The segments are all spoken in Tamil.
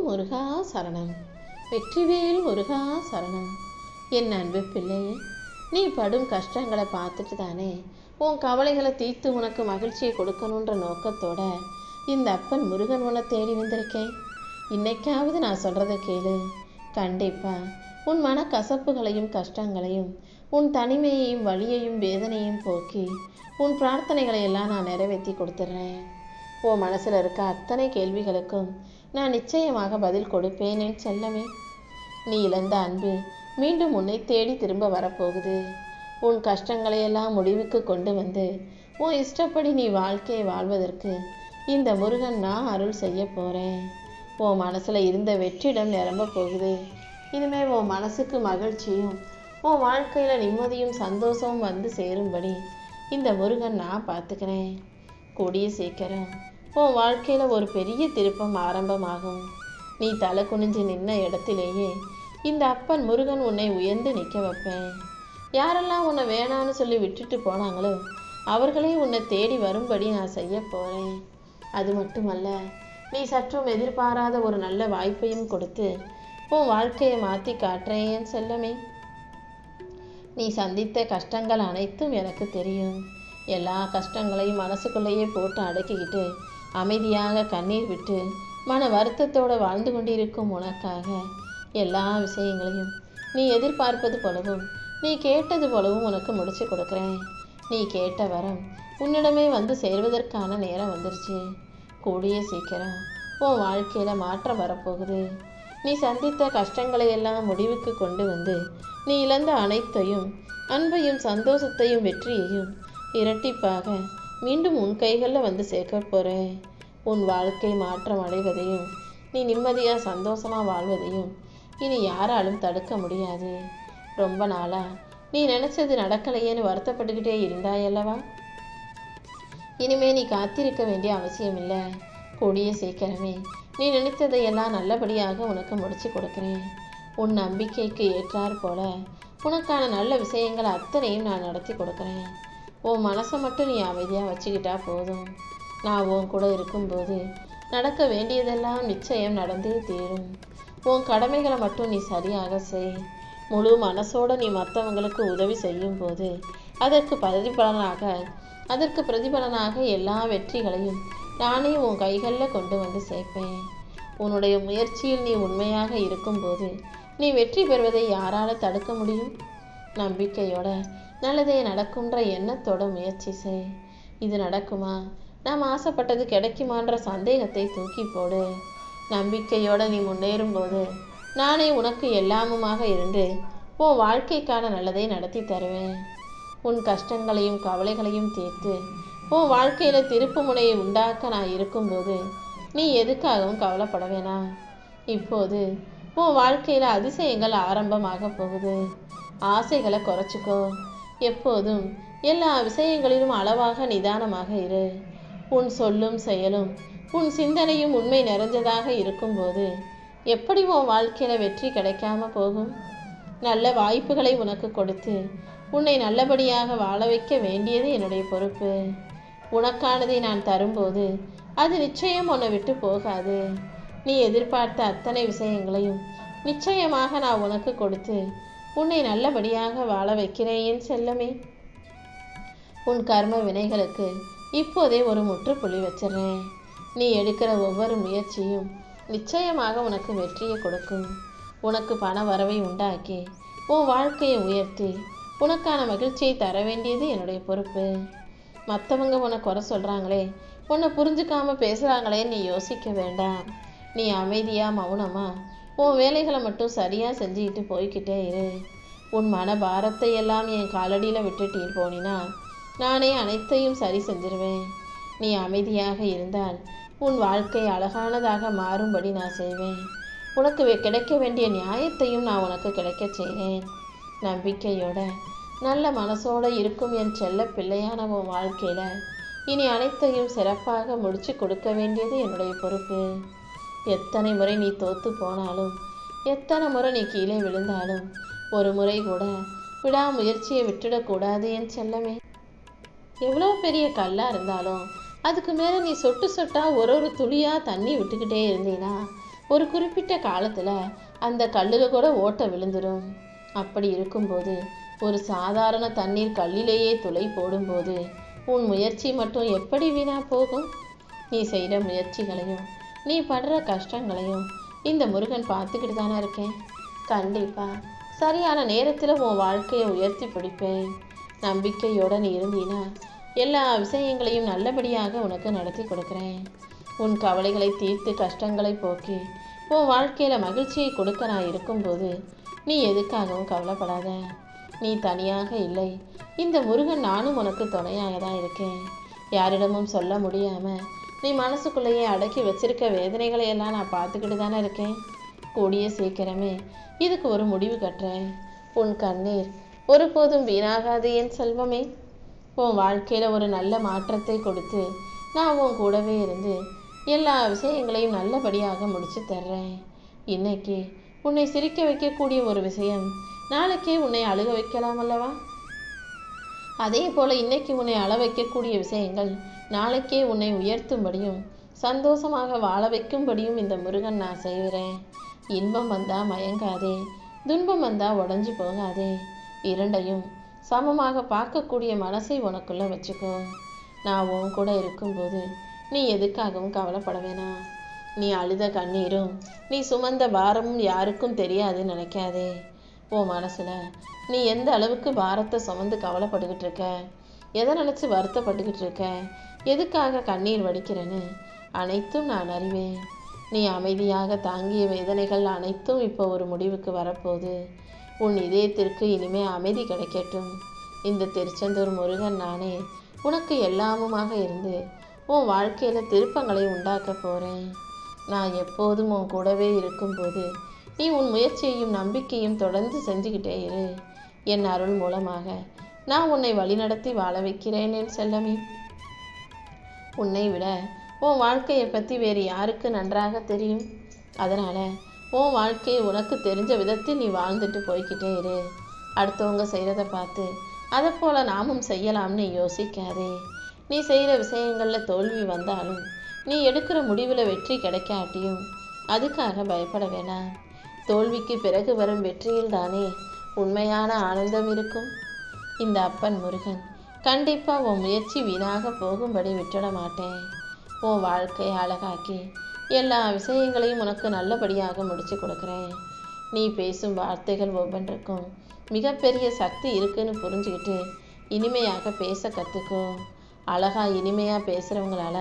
முருகா சரணம். வெற்றிவேல் முருகா சரணம். என் அன்பு பிள்ளையே, நீ படும் கஷ்டங்களை பார்த்துட்டு தானே உன் கவலைகளை தீர்த்து உனக்கு மகிழ்ச்சியை கொடுக்கணுன்ற நோக்கத்தோட இந்த அப்பன் முருகன் உன்னை தேடி வந்திருக்கேன். இன்னைக்காவது நான் சொல்கிறத கேளு. கண்டிப்பா உன் மன கசப்புகளையும் கஷ்டங்களையும், உன் தனிமையையும் வலியையும் வேதனையும் போக்கி உன் பிரார்த்தனைகளை எல்லாம் நான் நிறைவேற்றி கொடுத்துட்றேன். உன் மனசில் இருக்க அத்தனை கேள்விகளுக்கும் நான் நிச்சயமாக பதில் கொடுப்பேன் என் செல்லமே. நீ இழந்த அன்பு மீண்டும் உன்னை தேடி திரும்ப வரப்போகுது. உன் கஷ்டங்களையெல்லாம் முடிவுக்கு கொண்டு வந்து உன் இஷ்டப்படி நீ வாழ்க்கையை வாழ்வதற்கு இந்த முருகன் நான் அருள் செய்ய போகிறேன். உன் மனசில் இருந்த வெற்றிடம் நிரம்ப போகுது. இனிமேல் உன் மனசுக்கு மகிழ்ச்சியும் உன் வாழ்க்கையில் நிம்மதியும் சந்தோஷமும் வந்து சேரும்படி இந்த முருகன் நான் பார்த்துக்கிறேன். கூடிய சீக்கிரம் உன் வாழ்க்கையில் ஒரு பெரிய திருப்பம் ஆரம்பமாகும். நீ தலை குனிஞ்சு நின்ன இடத்திலேயே இந்த அப்பன் முருகன் உன்னை உயர்ந்து நிற்க வைப்பேன். யாரெல்லாம் உன்னை வேணான்னு சொல்லி விட்டுட்டு போனாங்களோ அவர்களே உன்னை தேடி வரும்படி நான் செய்ய போகிறேன். அது மட்டுமல்ல, நீ சற்றும் எதிர்பாராத ஒரு நல்ல வாய்ப்பையும் கொடுத்து உன் வாழ்க்கையை மாற்றி காட்டுறேன் செல்லமே. நீ சந்தித்த கஷ்டங்கள் அனைத்தும் எனக்கு தெரியும். எல்லா கஷ்டங்களையும் மனசுக்குள்ளேயே போட்டு அடக்கிக்கிட்டு அமைதியாக கண்ணீர் விட்டு மன வருத்தத்தோடு வாழ்ந்து கொண்டிருக்கும் உனக்காக எல்லா விஷயங்களையும் நீ எதிர்பார்ப்பது போலவும் நீ கேட்டது போலவும் உனக்கு முடிச்சு கொடுக்குறேன். நீ கேட்ட வரம் உன்னிடமே வந்து சேர்வதற்கான நேரம் வந்துருச்சு. கூடிய சீக்கிரம் உன் வாழ்க்கையில் மாற்றம் வரப்போகுது. நீ சந்தித்த கஷ்டங்களை எல்லாம் முடிவுக்கு கொண்டு வந்து நீ இழந்த அனைத்தையும், அன்பையும் சந்தோஷத்தையும் வெற்றியையும் இரட்டிப்பாக மீண்டும் உன் கைகளில் வந்து சேர்க்க போகிறேன். உன் வாழ்க்கை மாற்றம் அடைவதையும் நீ நிம்மதியாக சந்தோஷமாக வாழ்வதையும் இனி யாராலும் தடுக்க முடியாது. ரொம்ப நாளா நீ நினச்சது நடக்கலையேன்னு வருத்தப்பட்டுக்கிட்டே இருந்தாயல்லவா? இனிமே நீ காத்திருக்க வேண்டிய அவசியம் இல்லை. கூடிய சீக்கிரமே நீ நினைத்ததையெல்லாம் நல்லபடியாக உனக்கு முடிச்சு கொடுக்குறேன். உன் நம்பிக்கைக்கு ஏற்றாற் போல உனக்கான நல்ல விஷயங்கள் அத்தனையும் நான் நடத்தி கொடுக்குறேன். உன் மனசை மட்டும் நீ அமைதியாக வச்சுக்கிட்டா போதும். நான் உன் கூட இருக்கும்போது நடக்க வேண்டியதெல்லாம் நிச்சயம் நடந்தே தீரும். உன் கடமைகளை மட்டும் நீ சரியாக செய். முழு மனசோடு நீ மற்றவங்களுக்கு உதவி செய்யும் போது அதற்கு பிரதிபலனாக எல்லா வெற்றிகளையும் நானே உன் கைகளில் கொண்டு வந்து சேர்ப்பேன். உன்னுடைய முயற்சியில் நீ உண்மையாக இருக்கும்போது நீ வெற்றி பெறுவதை யாரால் தடுக்க முடியும்? நம்பிக்கையோட நல்லதே நடக்கும்ன்ற எண்ணத்தோட முயற்சி செய். இது நடக்குமா, நாம் ஆசைப்பட்டது கிடைக்குமான்ற சந்தேகத்தை தூக்கி போடு. நம்பிக்கையோட நீ முன்னேறும்போது நானே உனக்கு எல்லாமுமாக இருந்து உன் வாழ்க்கைக்கான நல்லதை நடத்தி தருவேன். உன் கஷ்டங்களையும் கவலைகளையும் தீர்த்து உன் வாழ்க்கையில் திருப்பு முனையை உண்டாக்க நான் இருக்கும்போது நீ எதுக்காகவும் கவலைப்பட வேணாம். இப்போது உன் வாழ்க்கையில் அதிசயங்கள் ஆரம்பமாக போகுது. ஆசைகளை குறைச்சிக்கோ. எப்போதும் எல்லா விஷயங்களிலும் அளவாக நிதானமாக இரு. உன் சொல்லும் செயலும் உன் சிந்தனையும் உண்மை நிறைஞ்சதாக இருக்கும்போது எப்படி உன் வாழ்க்கையில் வெற்றி கிடைக்காம போகும்? நல்ல வாய்ப்புகளை உனக்கு கொடுத்து உன்னை நல்லபடியாக வாழ வைக்க வேண்டியது என்னுடைய பொறுப்பு. உனக்கானதை நான் தரும்போது அது நிச்சயம் உன்னை விட்டு போகாது. நீ எதிர்பார்த்த அத்தனை விஷயங்களையும் நிச்சயமாக நான் உனக்கு கொடுத்து உன்னை நல்லபடியாக வாழ வைக்கிறேன் என் செல்லமே. உன் கர்ம வினைகளுக்கு இப்போதே ஒரு முற்றுப்புள்ளி வச்சிடுறேன். நீ எடுக்கிற ஒவ்வொரு முயற்சியும் நிச்சயமாக உனக்கு வெற்றியை கொடுக்கும். உனக்கு பண வரவை உண்டாக்கி உன் வாழ்க்கையை உயர்த்தி உனக்கான மகிழ்ச்சியை தர வேண்டியது என்னுடைய பொறுப்பு. மற்றவங்க உன்னை குறை சொல்கிறாங்களே, உன்னை புரிஞ்சுக்காம பேசுகிறாங்களே, நீ யோசிக்க வேண்டாம். நீ அமைதியாக மௌனமாக உன் வேலைகளை மட்டும் சரியாக செஞ்சுக்கிட்டு போய்கிட்டே இரு. உன் மன பாரத்தை எல்லாம் என் காலடியில் விட்டுட்டு போனினா நானே அனைத்தையும் சரி செஞ்சிருவேன். நீ அமைதியாக இருந்தால் உன் வாழ்க்கை அழகானதாக மாறும்படி நான் செய்வேன். உனக்கு கிடைக்க வேண்டிய நியாயத்தையும் நான் உனக்கு கிடைக்க செய்கிறேன். நம்பிக்கையோட நல்ல மனசோடு இருக்கும் என் செல்ல பிள்ளையான உன் வாழ்க்கையில் இனி அனைத்தையும் சிறப்பாக முடிச்சு கொடுக்க வேண்டியது என்னுடைய பொறுப்பு. எத்தனை முறை நீ தோற்று போனாலும், எத்தனை முறை நீ கீழே விழுந்தாலும் ஒரு முறை கூட விடாமுயற்சியை விட்டுடக்கூடாது என் செல்லமே. எவ்வளோ பெரிய கல்லாக இருந்தாலும் அதுக்கு மேலே நீ சொட்டு சொட்டாக ஒரு துளியாக தண்ணி விட்டுக்கிட்டே இருந்தீன்னா ஒரு குறிப்பிட்ட காலத்தில் அந்த கல்லில் கூட ஓட்டை விழுந்துடும். அப்படி இருக்கும்போது ஒரு சாதாரண தண்ணீர் கல்லிலேயே துளை போடும்போது உன் முயற்சி மட்டும் எப்படி வீணா போகும்? நீ செய்கிற முயற்சிகளையும் நீ படுற கஷ்டங்களையும் இந்த முருகன் பார்த்துக்கிட்டு தானே இருக்கேன். கண்டிப்பா சரியான நேரத்தில் உன் வாழ்க்கையை உயர்த்தி பிடிப்பேன். நம்பிக்கையோட நீ இருந்தீனா எல்லா விஷயங்களையும் நல்லபடியாக உனக்கு நடத்தி கொடுக்குறேன். உன் கவலைகளை தீர்த்து கஷ்டங்களை போக்கி உன் வாழ்க்கையில் மகிழ்ச்சியை கொடுக்க நான் இருக்கும்போது நீ எதுக்காகவும் கவலைப்படாத. நீ தனியாக இல்லை, இந்த முருகன் நானும் உனக்கு துணையாக தான் இருக்கேன். யாரிடமும் சொல்ல முடியாமல் நீ மனசுக்குள்ளேயே அடக்கி வச்சிருக்க வேதனைகளை எல்லாம் நான் பார்த்துக்கிட்டு தானே இருக்கேன். கூடிய சீக்கிரமே இதுக்கு ஒரு முடிவு கட்டுறேன். உன் கண்ணீர் ஒருபோதும் வீணாகாது என் செல்வமே. உன் வாழ்க்கையில் ஒரு நல்ல மாற்றத்தை கொடுத்து நான் உன் கூடவே இருந்து எல்லா விஷயங்களையும் நல்லபடியாக முடிச்சு தர்றேன். இன்னைக்கு உன்னை சிரிக்க வைக்கக்கூடிய ஒரு விஷயம் நாளைக்கே உன்னை அழுக வைக்கலாம் அல்லவா? அதே போல இன்னைக்கு உன்னை அழ வைக்கக்கூடிய விஷயங்கள் நாளைக்கே உன்னை உயர்த்தும்படியும் சந்தோஷமாக வாழ வைக்கும்படியும் இந்த முருகன் நான் செய்கிறேன். இன்பம் வந்தா மயங்காதே, துன்பம் வந்தா உடஞ்சி போகாதே. இரண்டையும் சமமாக பார்க்கக்கூடிய மனசை உனக்குள்ள வச்சுக்கோ. நான் உன் கூட இருக்கும்போது நீ எதுக்காகவும் கவலைப்பட வேணாம். நீ அழுத கண்ணீரும் நீ சுமந்த பாரமும் யாருக்கும் தெரியாதுன்னு நினைக்காதே. உன் மனசில் நீ எந்த அளவுக்கு பாரத்தை சுமந்து கவலைப்பட்டுக்கிட்டு இருக்க, எதை நினச்சி வருத்தப்பட்டுக்கிட்டு இருக்க, எதுக்காக கண்ணீர் வடிக்கிறேன்னு அனைத்தும் நான் அறிவேன். நீ அமைதியாக தாங்கிய வேதனைகள் அனைத்தும் இப்போ ஒரு முடிவுக்கு வரப்போகுது. உன் இதயத்திற்கு இனிமே அமைதி கிடைக்கட்டும். இந்த திருச்செந்தூர் முருகன் நானே உனக்கு எல்லாமுமாக இருந்து உன் வாழ்க்கையில் திருப்பங்களை உண்டாக்க போகிறேன். நான் எப்போதும் உன் கூடவே இருக்கும்போது நீ உன் முயற்சியையும் நம்பிக்கையும் தொடர்ந்து செஞ்சுக்கிட்டே இரு. என் அருள் மூலமாக நான் உன்னை வழிநடத்தி வாழ வைக்கிறேன் என் செல்லமே. உன்னை விட உன் வாழ்க்கையை பற்றி வேறு யாருக்கு நன்றாக தெரியும்? அதனால் உன் வாழ்க்கையை உனக்கு தெரிஞ்ச விதத்தில் நீ வாழ்ந்துட்டு போய்கிட்டே இரு. அடுத்தவங்க செய்கிறத பார்த்து அதை போல் நாமும் செய்யலாம்னு யோசிக்காதே. நீ செய்கிற விஷயங்களில் தோல்வி வந்தாலும் நீ எடுக்கிற முடிவில் வெற்றி கிடைக்காட்டியும் அதுக்காக பயப்பட வேணாம். தோல்விக்கு பிறகு வரும் வெற்றியில் தானே உண்மையான ஆனந்தம் இருக்கும். இந்த அப்பன் முருகன் கண்டிப்பாக உன் முயற்சி வீணாக போகும்படி விட்டுட மாட்டேன். உன் வாழ்க்கையை அழகாக்கி எல்லா விஷயங்களையும் உனக்கு நல்லபடியாக முடிச்சு கொடுக்குறேன். நீ பேசும் வார்த்தைகள் ஒவ்வொன்றுக்கும் மிகப்பெரிய சக்தி இருக்குன்னு புரிஞ்சுக்கிட்டு இனிமையாக பேச கற்றுக்கோ. அழகா இனிமையாக பேசுகிறவங்களால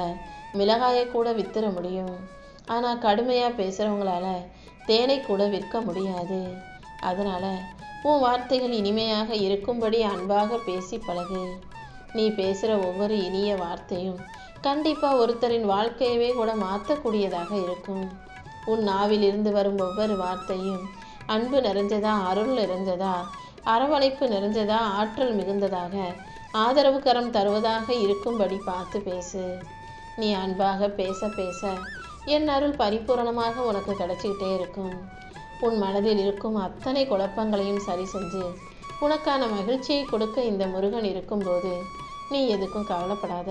மிளகாயை கூட வித்துற முடியும். ஆனால் கடுமையாக பேசுகிறவங்களால தேனை கூட விற்க முடியாது. அதனால் உன் வார்த்தைகள் இனிமையாக இருக்கும்படி அன்பாக பேசி பழகு. நீ பேசுகிற ஒவ்வொரு இனிய வார்த்தையும் கண்டிப்பாக ஒருத்தரின் வாழ்க்கையவே கூட மாற்றக்கூடியதாக இருக்கும். உன் நாவில் இருந்து வரும் ஒவ்வொரு வார்த்தையும் அன்பு நிறைஞ்சதா, அருள் நிறைஞ்சதா, அரவணைப்பு நிறைஞ்சதா, ஆற்றல் மிகுந்ததாக, ஆதரவு கரம் தருவதாக இருக்கும்படி பார்த்து பேசு. நீ அன்பாக பேச பேச என் அருள் பரிபூரணமாக உனக்கு கிடைச்சிக்கிட்டே இருக்கும். உன் மனதில் இருக்கும் அத்தனை குழப்பங்களையும் சரி செஞ்சு உனக்கான மகிழ்ச்சியை கொடுக்க இந்த முருகன் இருக்கும்போது நீ எதுக்கும் கவலைப்படாத.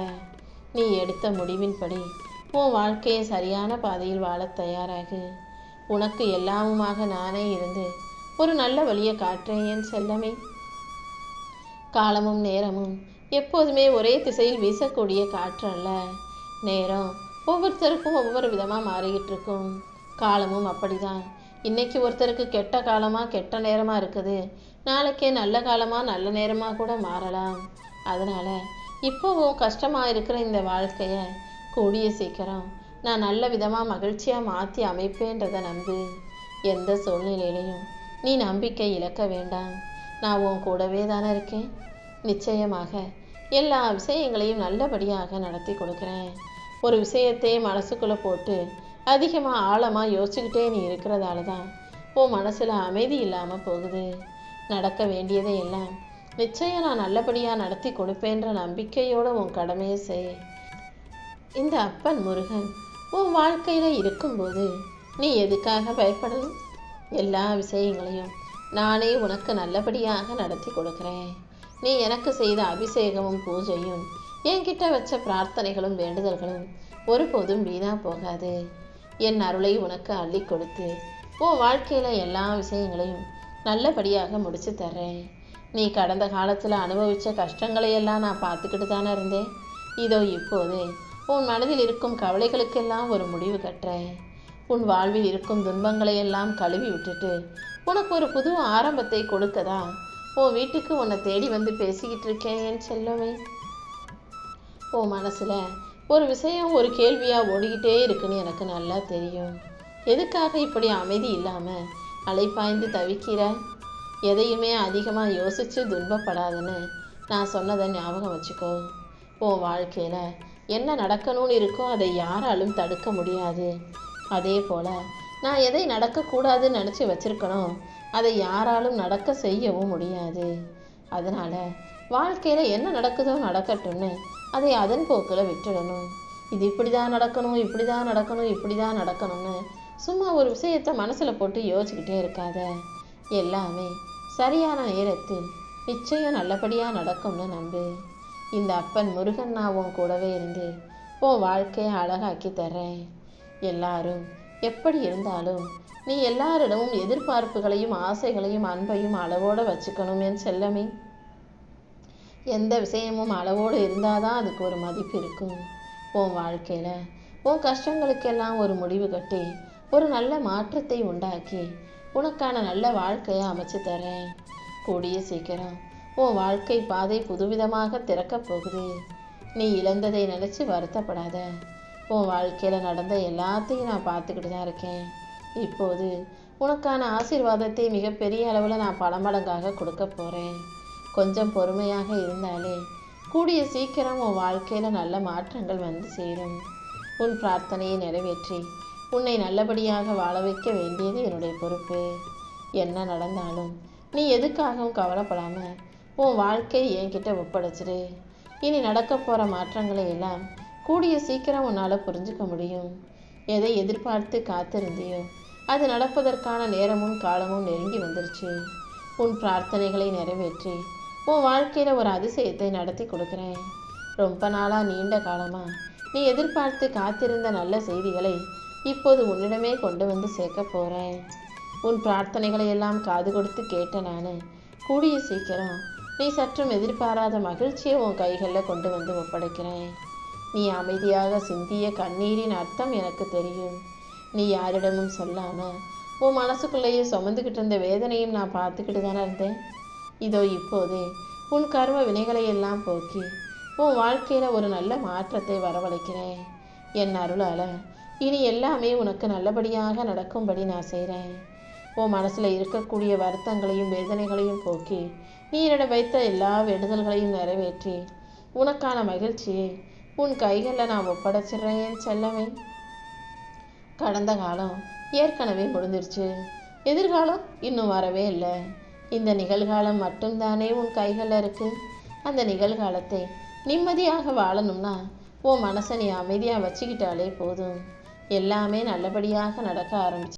நீ எடுத்த முடிவின்படி உன் வாழ்க்கையை சரியான பாதையில் வாழ தயாராகு. உனக்கு எல்லாமுமாக நானே இருந்து ஒரு நல்ல வழியை காட்டுறேன் என் செல்லமே. காலமும் நேரமும் எப்போதுமே ஒரே திசையில் வீசக்கூடிய காற்று அல்ல. நேரம் ஒவ்வொருத்தருக்கும் ஒவ்வொரு விதமாக மாறிக்கிட்டு இருக்கும். காலமும் அப்படிதான். இன்னைக்கு ஒருத்தருக்கு கெட்ட காலமாக கெட்ட நேரமாக இருக்குது, நாளைக்கே நல்ல காலமாக நல்ல நேரமாக கூட மாறலாம். அதனால் இப்போவும் கஷ்டமாக இருக்கிற இந்த வாழ்க்கையை கூடிய சீக்கிரம் நான் நல்ல விதமாக மகிழ்ச்சியாக மாற்றி அமைப்பேன்றதை நம்பு. எந்த சூழ்நிலையிலையும் நீ நம்பிக்கை இழக்க வேண்டாம். நான் உன் கூடவே தானே இருக்கேன். நிச்சயமாக எல்லா விஷயங்களையும் நல்லபடியாக நடத்தி கொடுக்குறேன். ஒரு விஷயத்தை மனசுக்குள்ளே போட்டு அதிகமாக ஆழமாக யோசிச்சுக்கிட்டே நீ இருக்கிறதால தான் உன் மனசில் அமைதி இல்லாமல் போகுது. நடக்க வேண்டியதை எல்லாம் நிச்சயம் நான் நல்லபடியாக நடத்தி கொடுப்பேன்ற நம்பிக்கையோடு உன் கடமையை செய். இந்த அப்பன் முருகன் உன் வாழ்க்கையில் இருக்கும்போது நீ எதுக்காக பயப்படணும்? எல்லா விஷயங்களையும் நானே உனக்கு நல்லபடியாக நடத்தி கொடுக்குறேன். நீ எனக்கு செய்த அபிஷேகமும் பூஜையும் என்கிட்ட வச்ச பிரார்த்தனைகளும் வேண்டுதல்களும் ஒருபோதும் வீணா போகாது. என் அருளை உனக்கு அள்ளி கொடுத்து உன் வாழ்க்கையில் எல்லா விஷயங்களையும் நல்லபடியாக முடிச்சு தர்றேன். நீ கடந்த காலத்தில் அனுபவித்த கஷ்டங்களை எல்லாம் நான் பார்த்துக்கிட்டு தானே இருந்தேன். இதோ இப்போது உன் மனதில் இருக்கும் கவலைகளுக்கெல்லாம் ஒரு முடிவு கட்டுறேன். உன் வாழ்வில் இருக்கும் துன்பங்களை எல்லாம் கழுவி விட்டுட்டு உனக்கு ஒரு புது ஆரம்பத்தை கொடுக்கதா உன் வீட்டுக்கு உன்னை தேடி வந்து பேசிக்கிட்டு இருக்கேன் என் செல்லமே. உன் மனசில் ஒரு விஷயம் ஒரு கேள்வியாக ஓடிக்கிட்டே இருக்குன்னு எனக்கு நல்லா தெரியும். எதுக்காக இப்படி அமைதி இல்லாமல் அலைப்பாய்ந்து தவிக்கிற? எதையுமே அதிகமாக யோசித்து துன்பப்படாதுன்னு நான் சொன்னதை ஞாபகம் வச்சுக்கோ. உன் வாழ்க்கையில் என்ன நடக்கணும்னு இருக்கோ அதை யாராலும் தடுக்க முடியாது. அதே போல் நான் எதை நடக்கக்கூடாதுன்னு நினச்சி வச்சுருக்கணும் அதை யாராலும் நடக்க செய்யவும் முடியாது. அதனால் வாழ்க்கையில் என்ன நடக்குதோ நடக்கட்டும்னு அதை அதன் போக்கில் விட்டுடணும். இது இப்படி தான் நடக்கணும், இப்படி தான் நடக்கணும், இப்படி தான் நடக்கணும்னு சும்மா ஒரு விஷயத்தை மனசில் போட்டு யோசிச்சுக்கிட்டே இருக்காத. எல்லாமே சரியான நேரத்தில் நிச்சயம் நல்லபடியாக நடக்கும்னு நம்பு. இந்த அப்பன் முருகன் நான் உன் கூடவே இருந்து உன் வாழ்க்கையை அழகாக்கி தர்றேன். எல்லாரும் எப்படி இருந்தாலும் நீ எல்லாரிடமும் எதிர்பார்ப்புகளையும் ஆசைகளையும் அன்பையும் அளவோடு வச்சுக்கணும் என் செல்லமே. எந்த விஷயமும் அளவோடு இருந்தால் தான் அதுக்கு ஒரு மதிப்பு இருக்கும். உன் வாழ்க்கையில் உன் கஷ்டங்களுக்கெல்லாம் ஒரு முடிவு கட்டி ஒரு நல்ல மாற்றத்தை உண்டாக்கி உனக்கான நல்ல வாழ்க்கையை அமைச்சு தரேன். கூடிய சீக்கிரம் உன் வாழ்க்கை பாதை புதுவிதமாக திறக்கப் போகுது. நீ இழந்ததை நினச்சி வருத்தப்படாத. உன் வாழ்க்கையில் நடந்த எல்லாத்தையும் நான் பார்த்துக்கிட்டு தான் இருக்கேன். இப்போது உனக்கான ஆசீர்வாதத்தை மிகப்பெரிய அளவில் நான் பல மடங்காக கொடுக்க போகிறேன். கொஞ்சம் பொறுமையாக இருந்தாலே கூடிய சீக்கிரம் உன் வாழ்க்கையில் நல்ல மாற்றங்கள் வந்து சேரும். உன் பிரார்த்தனையை நிறைவேற்றி உன்னை நல்லபடியாக வாழ வைக்க வேண்டியது என்னுடைய பொறுப்பு. என்ன நடந்தாலும் நீ எதுக்காகவும் கவலைப்படாமல் உன் வாழ்க்கை என்கிட்ட ஒப்படைச்சிடு. இனி நடக்க போகிற மாற்றங்களை எல்லாம் கூடிய சீக்கிரம் உன்னால் புரிஞ்சுக்க முடியும். எதை எதிர்பார்த்து காத்திருந்தியோ அது நடப்பதற்கான நேரமும் காலமும் நெருங்கி வந்துருச்சு. உன் பிரார்த்தனைகளை நிறைவேற்றி உன் வாழ்க்கையில் ஒரு அதிசயத்தை நடத்தி கொடுக்குறேன். ரொம்ப நாளாக நீண்ட காலமாக நீ எதிர்பார்த்து காத்திருந்த நல்ல செய்திகளை இப்போது உன்னிடமே கொண்டு வந்து சேர்க்க போகிறேன். உன் பிரார்த்தனைகளை எல்லாம் காது கொடுத்து கேட்ட நான் கூடிய சீக்கிரம் நீ சற்றும் எதிர்பாராத மகிழ்ச்சியை உன் கைகளில் கொண்டு வந்து ஒப்படைக்கிறேன். நீ அமைதியாக சிந்திய கண்ணீரின் அர்த்தம் எனக்கு தெரியும். நீ யாரிடமும் சொல்லாமல் உன் மனசுக்குள்ளேயே சுமந்துக்கிட்டு இருந்த வேதனையும் நான் பார்த்துக்கிட்டு தானே இருந்தேன். இதோ இப்போதே உன் கர்ம வினைகளை எல்லாம் போக்கி உன் வாழ்க்கையில் ஒரு நல்ல மாற்றத்தை வரவழைக்கிறேன். என் அருளால் இனி எல்லாமே உனக்கு நல்லபடியாக நடக்கும்படி நான் செய்கிறேன். உன் மனசில் இருக்கக்கூடிய வருத்தங்களையும் வேதனைகளையும் போக்கி நீ என்னிடம் வைத்த எல்லா வேண்டுதல்களையும் நிறைவேற்றி உனக்கான மகிழ்ச்சியை உன் கைகளில் நான் ஒப்படைச்சிடுறேன் என் செல்லமே. கடந்த காலம் ஏற்கனவே முடிஞ்சிருச்சு. எதிர்காலம் இன்னும் வரவே இல்லை. இந்த நிகழ்காலம் மட்டும்தானே உன் கைகளில் இருக்குது. அந்த நிகழ்காலத்தை நிம்மதியாக வாழணும்னா உன் மனசை நீ அமைதியாக வச்சுக்கிட்டாலே போதும். எல்லாமே நல்லபடியாக நடக்க ஆரம்பிச்சு